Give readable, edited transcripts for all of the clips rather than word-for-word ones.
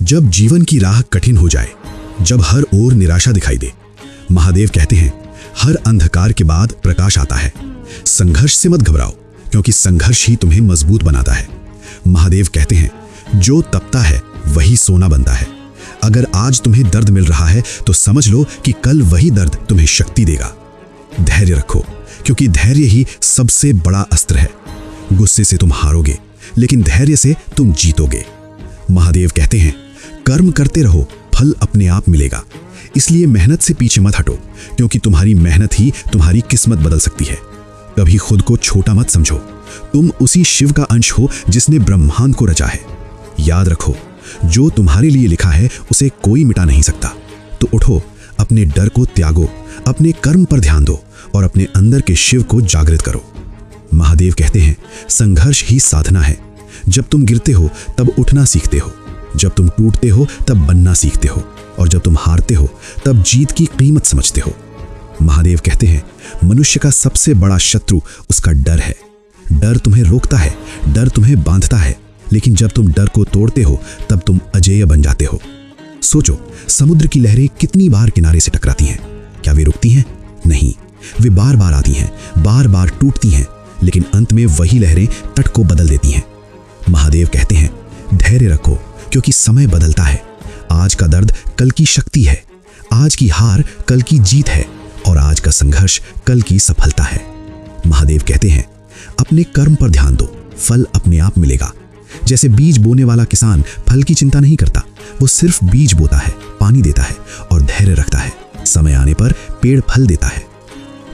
जब जीवन की राह कठिन हो जाए, जब हर ओर निराशा दिखाई दे, महादेव कहते हैं हर अंधकार के बाद प्रकाश आता है। संघर्ष से मत घबराओ, क्योंकि संघर्ष ही तुम्हें मजबूत बनाता है। महादेव कहते हैं जो तपता है वही सोना बनता है। अगर आज तुम्हें दर्द मिल रहा है तो समझ लो कि कल वही दर्द तुम्हें शक्ति देगा। धैर्य रखो, क्योंकि धैर्य ही सबसे बड़ा अस्त्र है। गुस्से से तुम हारोगे, लेकिन धैर्य से तुम जीतोगे। महादेव कहते हैं कर्म करते रहो, फल अपने आप मिलेगा। इसलिए मेहनत से पीछे मत हटो, क्योंकि तुम्हारी मेहनत ही तुम्हारी किस्मत बदल सकती है। कभी खुद को छोटा मत समझो, तुम उसी शिव का अंश हो जिसने ब्रह्मांड को रचा है। याद रखो, जो तुम्हारे लिए लिखा है उसे कोई मिटा नहीं सकता। तो उठो, अपने डर को त्यागो, अपने कर्म पर ध्यान दो और अपने अंदर के शिव को जागृत करो। महादेव कहते हैं संघर्ष ही साधना है। जब तुम गिरते हो तब उठना सीखते हो, जब तुम टूटते हो तब बनना सीखते हो, और जब तुम हारते हो तब जीत की कीमत समझते हो। महादेव कहते हैं मनुष्य का सबसे बड़ा शत्रु उसका डर है। डर तुम्हें रोकता है, डर तुम्हें बांधता है, लेकिन जब तुम डर को तोड़ते हो तब तुम अजेय बन जाते हो। सोचो, समुद्र की लहरें कितनी बार किनारे से टकराती हैं, क्या वे रुकती हैं? नहीं, वे बार बार आती हैं, बार बार टूटती हैं, लेकिन अंत में वही लहरें तट को बदल देती हैं। महादेव कहते हैं धैर्य रखो, क्योंकि समय बदलता है। आज का दर्द कल की शक्ति है, आज की हार कल की जीत है, और आज का संघर्ष कल की सफलता है। महादेव कहते हैं अपने कर्म पर ध्यान दो, फल अपने आप मिलेगा। जैसे बीज बोने वाला किसान फल की चिंता नहीं करता, वो सिर्फ बीज बोता है, पानी देता है और धैर्य रखता है। समय आने पर पेड़ फल देता है।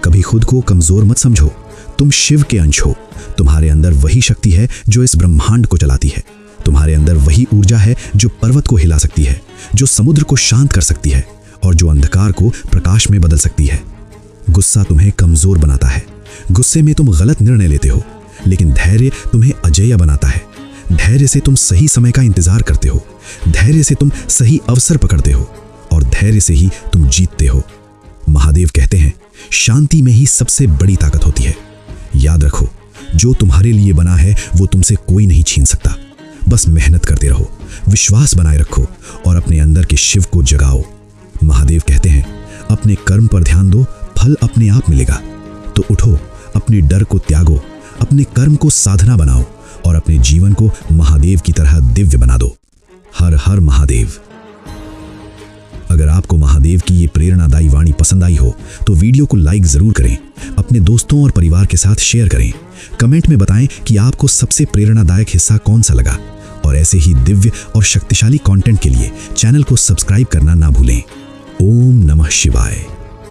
कभी खुद को कमजोर मत समझो, तुम शिव के अंश हो। तुम्हारे अंदर वही शक्ति है जो इस ब्रह्मांड को चलाती है। तुम्हारे अंदर वही ऊर्जा है जो पर्वत को हिला सकती है, जो समुद्र को शांत कर सकती है और जो अंधकार को प्रकाश में बदल सकती है। गुस्सा तुम्हें कमजोर बनाता है, गुस्से में तुम गलत निर्णय लेते हो, लेकिन धैर्य तुम्हें अजेय बनाता है। धैर्य से तुम सही समय का इंतजार करते हो, धैर्य से तुम सही अवसर पकड़ते हो, और धैर्य से ही तुम जीतते हो। महादेव कहते हैं शांति में ही सबसे बड़ी ताकत होती है। याद रखो, जो तुम्हारे लिए बना है वो तुमसे कोई नहीं छीन सकता। बस मेहनत करते रहो, विश्वास बनाए रखो और अपने अंदर के शिव को जगाओ। महादेव कहते हैं अपने कर्म पर ध्यान दो, फल अपने आप मिलेगा। तो उठो, अपने डर को त्यागो, अपने कर्म को साधना बनाओ और अपने जीवन को महादेव की तरह दिव्य बना दो। हर हर महादेव। अगर आपको महादेव की ये प्रेरणादायी वाणी पसंद आई हो तो वीडियो को लाइक जरूर करें, अपने दोस्तों और परिवार के साथ शेयर करें। कमेंट में बताएं कि आपको सबसे प्रेरणादायक हिस्सा कौन सा लगा, और ऐसे ही दिव्य और शक्तिशाली कंटेंट के लिए चैनल को सब्सक्राइब करना ना भूलें। ओम नमः शिवाय।